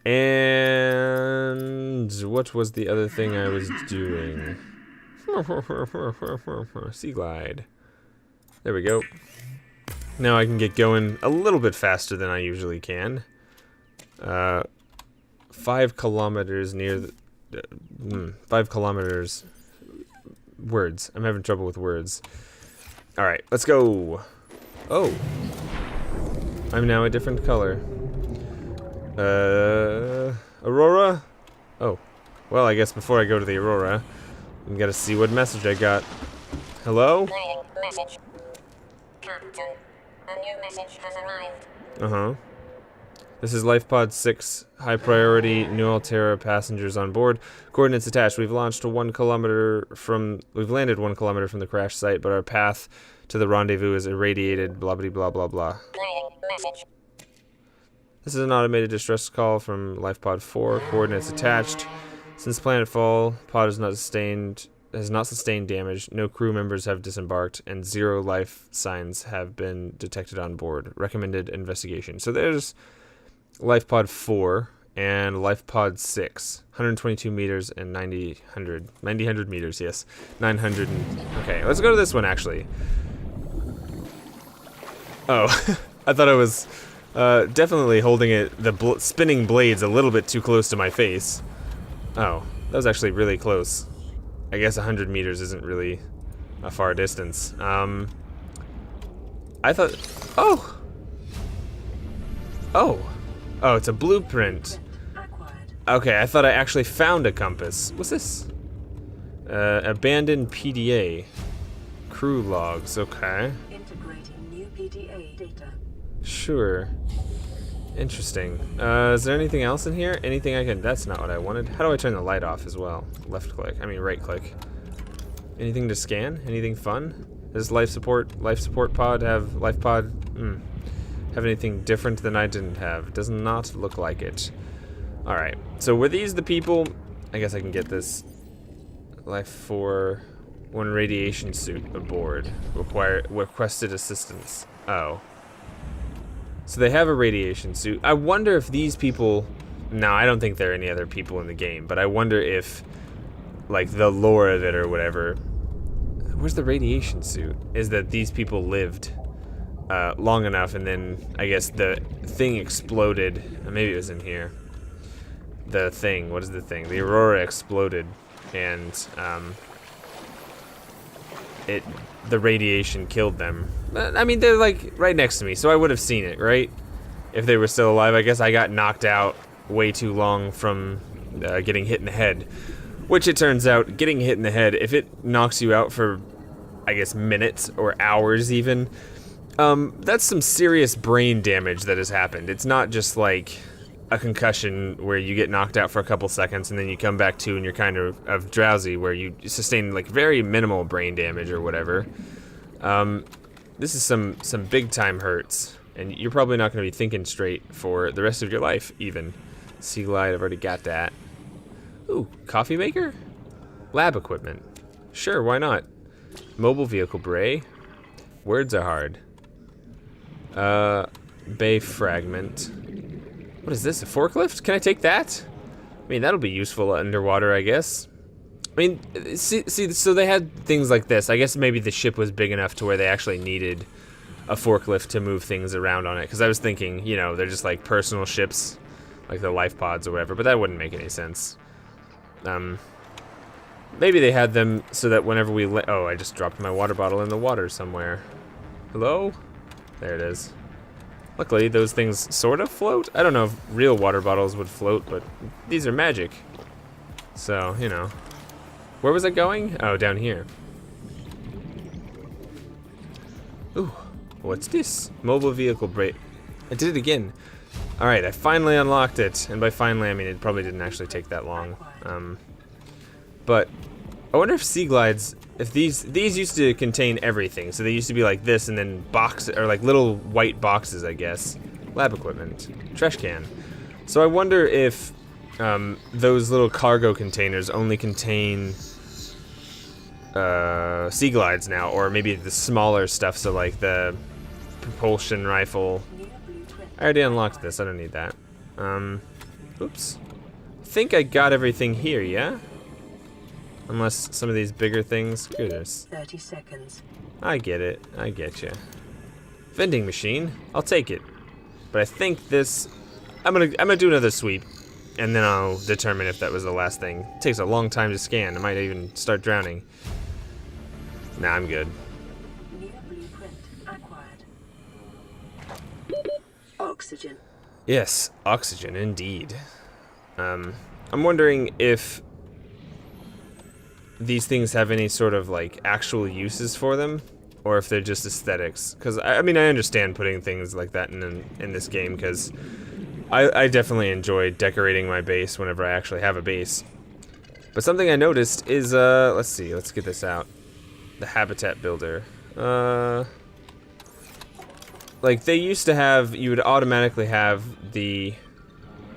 And what was the other thing I was doing? Sea glide. There we go. Now I can get going a little bit faster than I usually can. 5 kilometers near the... 5 kilometers... Words. I'm having trouble with words. Alright, let's go. Oh. I'm now a different color. Aurora? Oh. Well, I guess before I go to the Aurora, I'm gonna see what message I got. Hello? Message. Captain, a new message has arrived. Uh-huh. This is Lifepod 6, high priority, New Altera passengers on board. Coordinates attached. We've landed 1 kilometer from the crash site, but our path to the rendezvous is irradiated, blah blah blah blah blah. Message. This is an automated distress call from Lifepod 4, coordinates attached. Since planetfall, pod has not sustained damage, no crew members have disembarked, and 0 life signs have been detected on board. Recommended investigation. So there's Lifepod 4 and Lifepod 6. 122 meters and 90 meters, yes. 900 and... Okay, let's go to this one, actually. Oh, I thought I was definitely holding the spinning blades a little bit too close to my face. Oh, that was actually really close. I guess 100 meters isn't really a far distance. I thought... Oh! Oh! Oh, it's a blueprint. Okay, I thought I actually found a compass. What's this? Abandoned PDA. Crew logs, okay. Integrating new PDA data. Sure. Interesting. Is there anything else in here? Anything I can... That's not what I wanted. How do I turn the light off as well? Left click. I mean right click. Anything to scan? Anything fun? Does life support pod have... Lifepod? Have anything different than I didn't have? Does not look like it. Alright. So were these the people... I guess I can get this. Life 4... 1 radiation suit aboard. Requested assistance. Oh. So they have a radiation suit. I wonder if these people... No, I don't think there are any other people in the game, but I wonder if, like, the lore of it or whatever... Where's the radiation suit? Is that these people lived long enough, and then, I guess, the thing exploded. Maybe it was in here. The thing. What is the thing? The Aurora exploded, and, the radiation killed them. I mean, they're like right next to me, so I would have seen it, right? If they were still alive. I guess I got knocked out way too long from getting hit in the head. Which it turns out, getting hit in the head, if it knocks you out for, I guess, minutes or hours even, that's some serious brain damage that has happened. It's not just like a concussion where you get knocked out for a couple seconds and then you come back to and you're kind of drowsy, where you sustain like very minimal brain damage or whatever. This is some big time hurts, and you're probably not going to be thinking straight for the rest of your life even. Sea glide, I've already got that. Ooh, coffee maker? Lab equipment. Sure, why not? Mobile vehicle bray. Words are hard. Bay fragment. What is this, a forklift? Can I take that? I mean, that'll be useful underwater, I guess. I mean, see, so they had things like this. I guess maybe the ship was big enough to where they actually needed a forklift to move things around on it. Because I was thinking, you know, they're just like personal ships, like the Lifepods or whatever, but that wouldn't make any sense. Maybe they had them so that whenever we oh, I just dropped my water bottle in the water somewhere. Hello? There it is. Luckily, those things sort of float. I don't know if real water bottles would float, but these are magic. So, you know. Where was I going? Oh, down here. Ooh, what's this? Mobile vehicle brake. I did it again. Alright, I finally unlocked it. And by finally, I mean it probably didn't actually take that long. But I wonder if sea glides, if these used to contain everything. So they used to be like this, and then or like little white boxes, I guess. Lab equipment. Trash can. So I wonder if those little cargo containers only contain sea glides now, or maybe the smaller stuff, so like the propulsion rifle. I already unlocked this, I don't need that. Oops. I think I got everything here, yeah? Unless some of these bigger things. Goodness. 30 seconds. I get it. I get you. Vending machine. I'll take it. But I think this. I'm gonna do another sweep, and then I'll determine if that was the last thing. It takes a long time to scan. I might even start drowning. Nah, I'm good. New blueprint acquired. Oxygen. Yes, oxygen indeed. I'm wondering if these things have any sort of like actual uses for them, or if they're just aesthetics. Because I mean, I understand putting things like that in this game, because I definitely enjoy decorating my base whenever I actually have a base. But something I noticed is let's see, let's get this out. The habitat builder. Like they used to have, you would automatically have the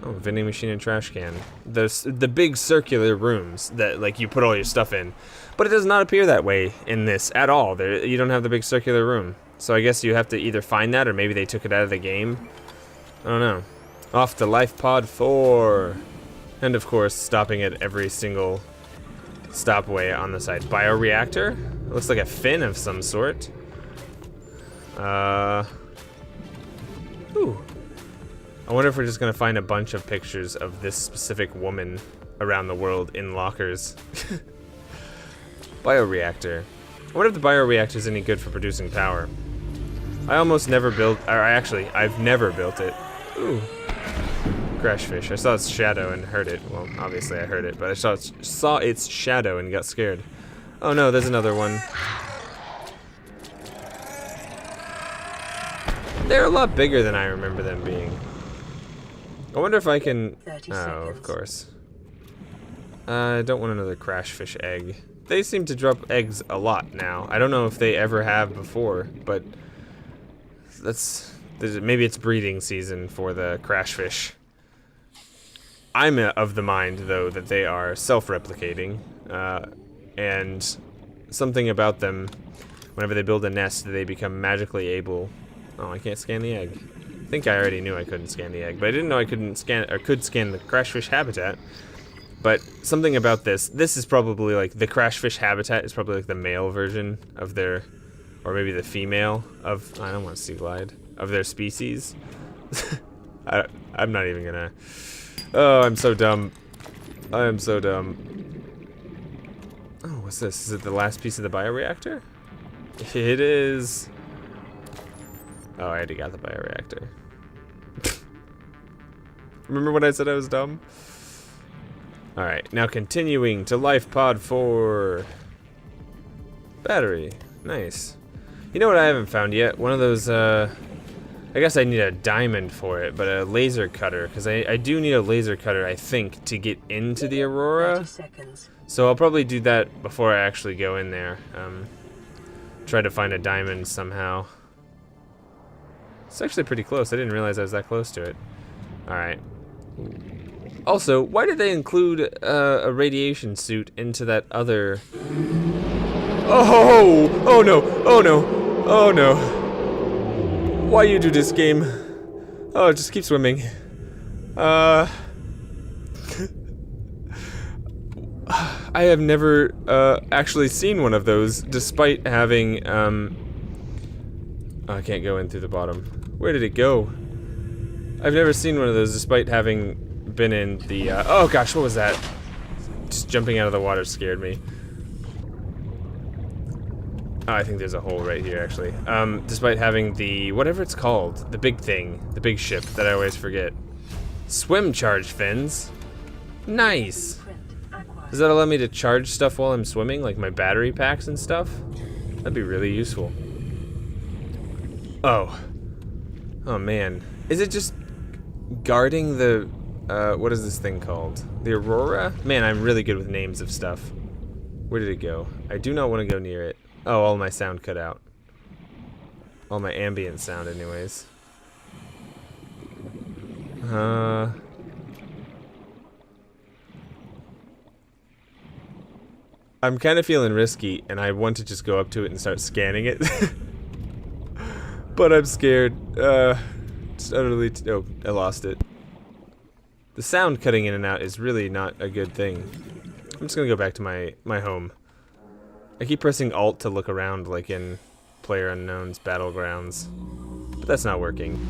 vending machine and trash can. The big circular rooms that like you put all your stuff in. But it does not appear that way in this at all. You don't have the big circular room. So I guess you have to either find that or maybe they took it out of the game. I don't know. Off to Lifepod 4. And of course, stopping at every single stopway on the side. Bioreactor? Looks like a fin of some sort. Ooh. I wonder if we're just gonna find a bunch of pictures of this specific woman around the world in lockers. Bioreactor. I wonder if the bioreactor is any good for producing power. I almost never built, or actually, I've never built it. Ooh. Crash fish. I saw its shadow and heard it. Well, obviously I heard it, but I saw its shadow and got scared. Oh no, there's another one. They're a lot bigger than I remember them being. I wonder if I can... 30 Oh, seconds. of course. I don't want another crash fish egg. They seem to drop eggs a lot now. I don't know if they ever have before, but maybe it's breeding season for the crash fish. I'm of the mind, though, that they are self-replicating, and something about them, whenever they build a nest, they become magically able... Oh, I can't scan the egg. I think I already knew I couldn't scan the egg, but I didn't know I couldn't scan, or could scan the crash fish habitat. But something about this is probably like, the crash fish habitat is probably like the male version of their, or maybe the female of, I don't want to sea glide, of their species. I'm not even gonna... Oh, I'm so dumb. I am so dumb. Oh, what's this? Is it the last piece of the bioreactor? It is. Oh, I already got the bioreactor. Remember when I said I was dumb? Alright, now continuing to Lifepod 4. Battery. Nice. You know what I haven't found yet? One of those, I guess I need a diamond for it, but a laser cutter, because I do need a laser cutter, I think, to get into the Aurora. 30 seconds. So I'll probably do that before I actually go in there. Try to find a diamond somehow. It's actually pretty close. I didn't realize I was that close to it. Alright. Also, why did they include a radiation suit into that other... Oh! Oh no! Oh no! Oh no! Why you do this game? Oh, just keep swimming. I have never actually seen one of those, despite having oh, I can't go in through the bottom. Where did it go? I've never seen one of those, despite having been in the oh gosh, what was that? Just jumping out of the water scared me. Oh, I think there's a hole right here, actually. Despite having the, whatever it's called, the big thing, the big ship that I always forget. Swim charge fins. Nice. Blueprint acquired. Does that allow me to charge stuff while I'm swimming, like my battery packs and stuff? That'd be really useful. Oh. Oh man. Is it just guarding the, what is this thing called? The Aurora? Man, I'm really good with names of stuff. Where did it go? I do not want to go near it. Oh, all my sound cut out. All my ambient sound anyways. I'm kind of feeling risky, and I want to just go up to it and start scanning it. But I'm scared. Just utterly... Oh, I lost it. The sound cutting in and out is really not a good thing. I'm just gonna go back to my home. I keep pressing Alt to look around like in PlayerUnknown's Battlegrounds, but that's not working.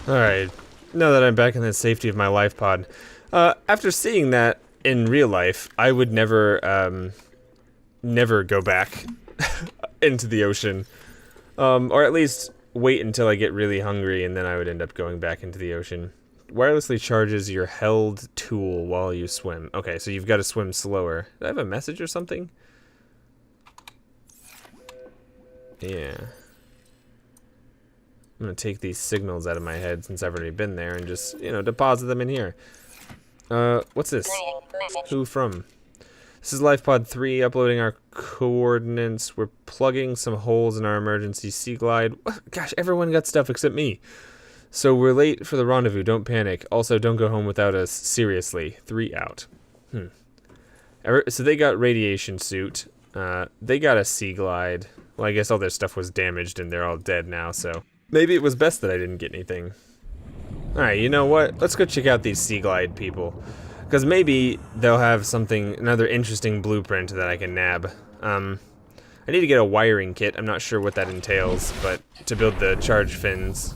Alright, now that I'm back in the safety of my Lifepod, after seeing that in real life, I would never, never go back into the ocean. Or at least wait until I get really hungry and then I would end up going back into the ocean. Wirelessly charges your held tool while you swim. Okay, so you've got to swim slower. Did I have a message or something? Yeah. I'm gonna take these signals out of my head since I've already been there and just, you know, deposit them in here. What's this? Who from? This is Lifepod 3 uploading our coordinates. We're plugging some holes in our emergency sea glide. Gosh, everyone got stuff except me. So we're late for the rendezvous. Don't panic. Also, don't go home without us. Seriously. 3 out. So they got radiation suit. They got a sea glide. Well, I guess all their stuff was damaged and they're all dead now, so maybe it was best that I didn't get anything. Alright, you know what? Let's go check out these sea glide people. Because maybe they'll have something, another interesting blueprint that I can nab. I need to get a wiring kit. I'm not sure what that entails, but to build the charge fins,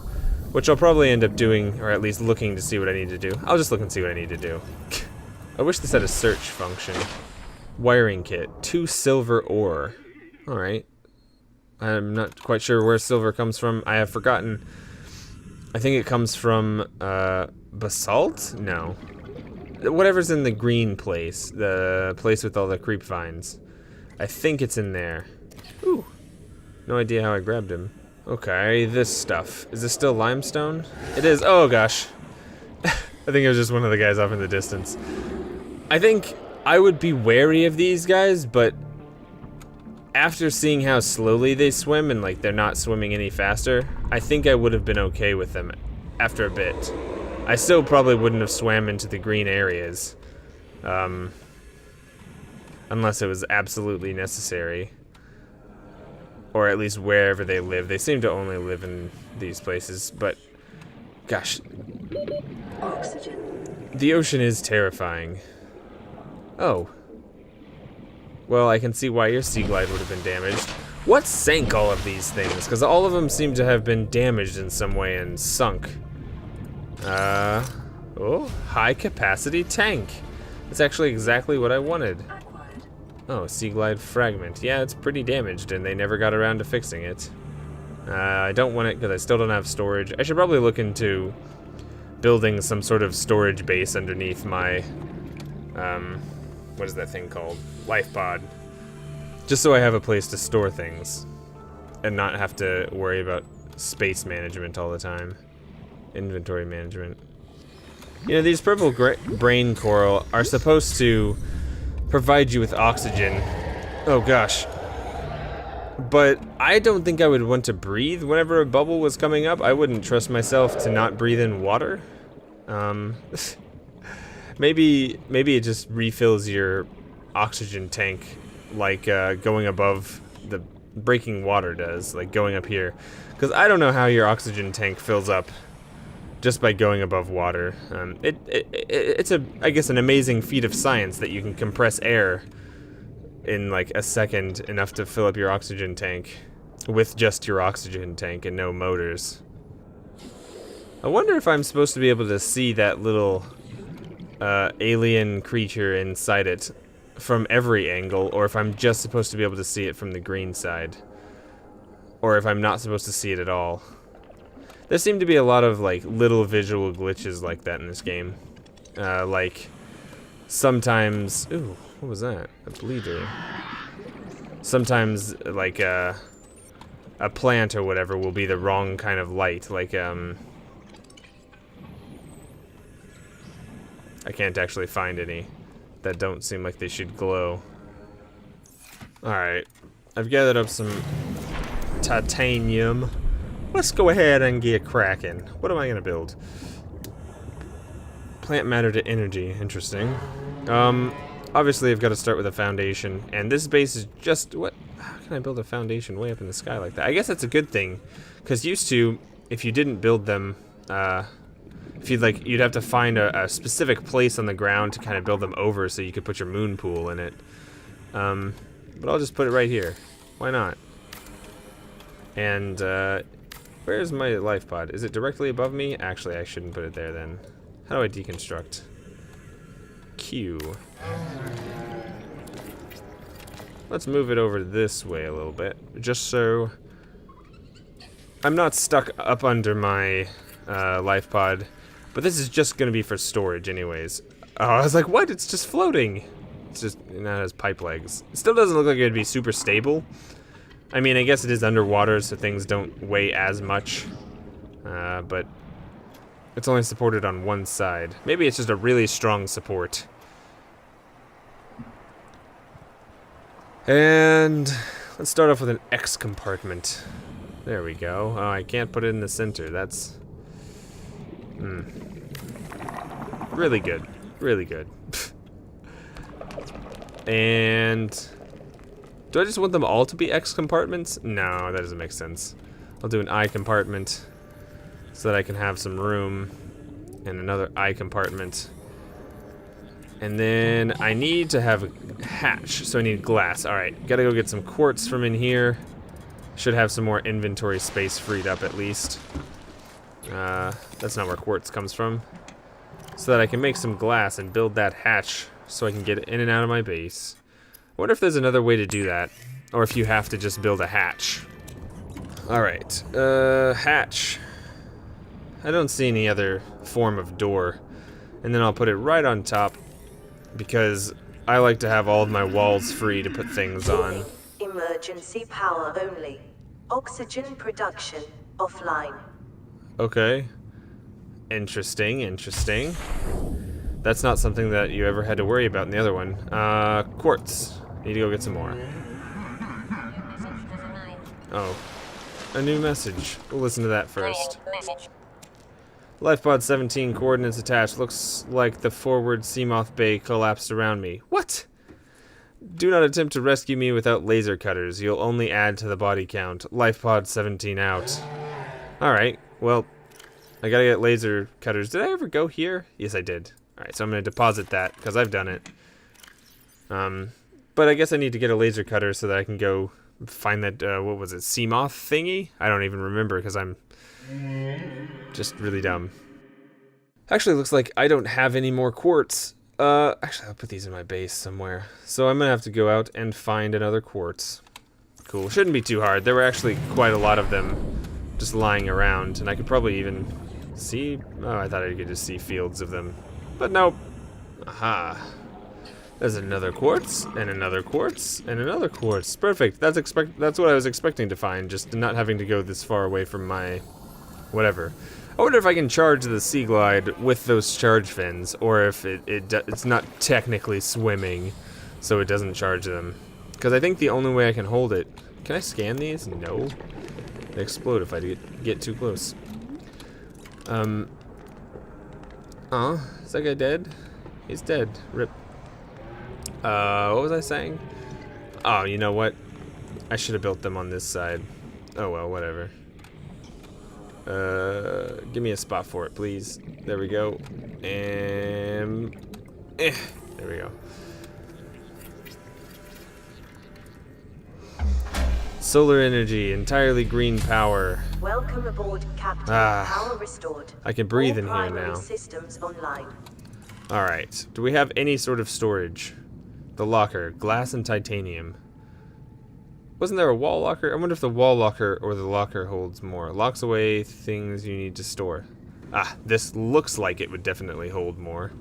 which I'll probably end up doing, or at least looking to see what I need to do. I'll just look and see what I need to do. I wish this had a search function. Wiring kit. 2 silver ore. Alright. I'm not quite sure where silver comes from. I have forgotten. I think it comes from, basalt? No. Whatever's in the green place. The place with all the creep vines. I think it's in there. Ooh. No idea how I grabbed him. Okay, this stuff. Is this still limestone? It is. Oh, gosh. I think it was just one of the guys off in the distance. I think I would be wary of these guys, but after seeing how slowly they swim and like they're not swimming any faster, I think I would have been okay with them after a bit. I still probably wouldn't have swam into the green areas, unless it was absolutely necessary, or at least wherever they live. They seem to only live in these places, but gosh, Oxygen. The ocean is terrifying. Oh. Well, I can see why your sea glide would have been damaged. What sank all of these things? Because all of them seem to have been damaged in some way and sunk. Oh, high capacity tank. That's actually exactly what I wanted. Acquired. Oh, sea glide fragment. Yeah, it's pretty damaged and they never got around to fixing it. I don't want it because I still don't have storage. I should probably look into building some sort of storage base underneath my, what is that thing called? Lifepod. Just so I have a place to store things and not have to worry about space management all the time. Inventory management. You know, these purple brain coral are supposed to provide you with oxygen. Oh gosh. But I don't think I would want to breathe whenever a bubble was coming up. I wouldn't trust myself to not breathe in water. Maybe it just refills your oxygen tank like going above the breaking water does, like going up here. Because I don't know how your oxygen tank fills up just by going above water. It's I guess an amazing feat of science that you can compress air in like a second enough to fill up your oxygen tank with just your oxygen tank and no motors. I wonder if I'm supposed to be able to see that little alien creature inside it from every angle, or if I'm just supposed to be able to see it from the green side, or if I'm not supposed to see it at all. There seem to be a lot of like little visual glitches like that in this game. Like sometimes, ooh, what was that? A bleeder. Sometimes like a plant or whatever will be the wrong kind of light. Like I can't actually find any that don't seem like they should glow. Alright, I've gathered up some titanium. Let's go ahead and get cracking. What am I gonna build? Plant matter to energy, interesting. Obviously I've got to start with a foundation, and this base is just, what? How can I build a foundation way up in the sky like that? I guess that's a good thing, because used to, if you didn't build them, If you'd like, you'd have to find a specific place on the ground to kind of build them over so you could put your moon pool in it. But I'll just put it right here. Why not? And where's my life pod? Is it directly above me? Actually, I shouldn't put it there then. How do I deconstruct? Q. Let's move it over this way a little bit, just so I'm not stuck up under my life pod. But this is just gonna be for storage anyways. Oh, I was like, what? It's just floating. It's just, now it has pipe legs. It still doesn't look like it'd be super stable. I mean, I guess it is underwater, so things don't weigh as much. But it's only supported on one side. Maybe it's just a really strong support. And let's start off with an X compartment. There we go. Oh, I can't put it in the center. That's really good. Really good. And do I just want them all to be X compartments? No, that doesn't make sense. I'll do an I compartment so that I can have some room, and another I compartment. And then I need to have a hatch, so I need glass. Alright, gotta go get some quartz from in here. Should have some more inventory space freed up at least. That's not where quartz comes from. So that I can make some glass and build that hatch so I can get in and out of my base. I wonder if there's another way to do that, or if you have to just build a hatch. Alright, hatch. I don't see any other form of door. And then I'll put it right on top, because I like to have all of my walls free to put things on. Emergency power only. Oxygen production offline. Okay. Interesting, interesting. That's not something that you ever had to worry about in the other one. Quartz. Need to go get some more. Oh. A new message. We'll listen to that first. Lifepod 17 coordinates attached. Looks like the forward Seamoth Bay collapsed around me. What? Do not attempt to rescue me without laser cutters. You'll only add to the body count. Lifepod 17 out. Alright, well, I gotta get laser cutters. Did I ever go here? Yes, I did. Alright, so I'm gonna deposit that, because I've done it. But I guess I need to get a laser cutter so that I can go find that, what was it, Seamoth thingy? I don't even remember, because I'm just really dumb. Actually, it looks like I don't have any more quartz. Actually, I'll put these in my base somewhere. So I'm gonna have to go out and find another quartz. Cool, shouldn't be too hard. There were actually quite a lot of them just lying around, and I could probably even see, oh, I thought I could just see fields of them. But nope. Aha. There's another quartz, and another quartz, and another quartz. Perfect, that's what I was expecting to find, just not having to go this far away from my whatever. I wonder if I can charge the Sea Glide with those charge fins, or if it's not technically swimming, so it doesn't charge them. Because I think the only way I can hold it... Can I scan these? No. They explode if I get too close. Oh, is that guy dead? He's dead. Rip. What was I saying? Oh, you know what? I should have built them on this side. Oh well, whatever. Give me a spot for it, please. There we go. And there we go. Solar energy, entirely green power. Welcome aboard, Captain. Power restored. I can breathe in All here primary now. Systems online. All right. Do we have any sort of storage? The locker, glass and titanium. Wasn't there a wall locker? I wonder if the wall locker or the locker holds more. Locks away things you need to store. Ah, this looks like it would definitely hold more.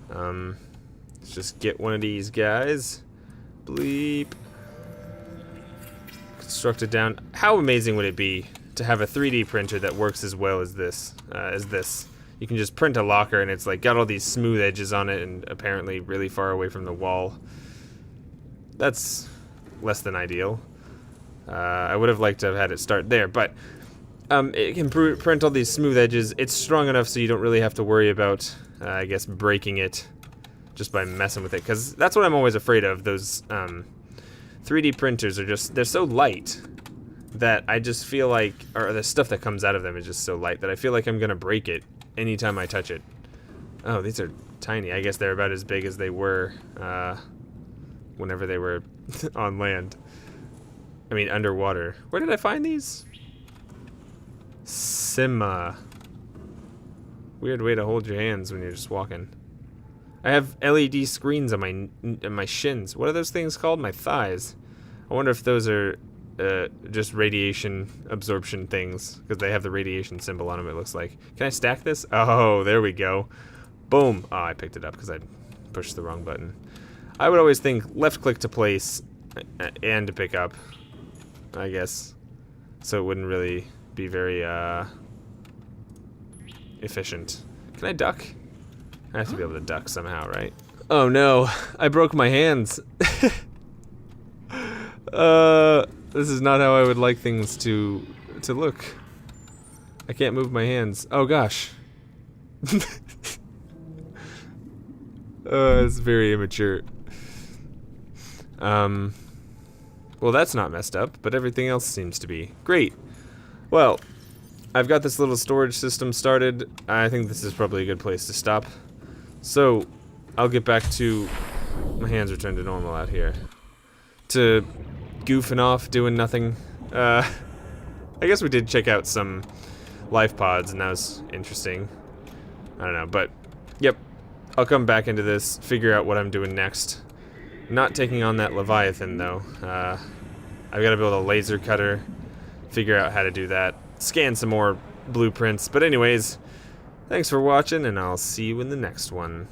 Let's just get one of these guys. Bleep. Construct it down. How amazing would it be to have a 3D printer that works as well as this? You can just print a locker and it's like got all these smooth edges on it and apparently really far away from the wall. That's less than ideal. I would have liked to have had it start there, but it can print all these smooth edges. It's strong enough so you don't really have to worry about, I guess, breaking it just by messing with it. Because that's what I'm always afraid of. Those 3D printers are just, they're so light that I just feel like, or the stuff that comes out of them is just so light that I feel like I'm going to break it anytime I touch it. Oh, these are tiny. I guess they're about as big as they were whenever they were on land. I mean, underwater. Where did I find these? Sima. Weird way to hold your hands when you're just walking. I have LED screens on my shins. What are those things called? My thighs. I wonder if those are just radiation absorption things, because they have the radiation symbol on them, it looks like. Can I stack this? Oh, there we go. Boom. Oh, I picked it up because I pushed the wrong button. I would always think left click to place and to pick up, I guess. So it wouldn't really be very efficient. Can I duck? I have to be able to duck somehow, right? Oh no, I broke my hands. This is not how I would like things to look. I can't move my hands. Oh gosh. It's very immature. Well, that's not messed up, but everything else seems to be. Great. Well, I've got this little storage system started. I think this is probably a good place to stop. So, I'll get back to... My hands return to normal out here. To goofing off, doing nothing. I guess we did check out some Lifepods, and that was interesting. I don't know, but... Yep. I'll come back into this, figure out what I'm doing next. Not taking on that Leviathan, though. I've got to build a laser cutter, figure out how to do that, scan some more blueprints. But anyways, thanks for watching, and I'll see you in the next one.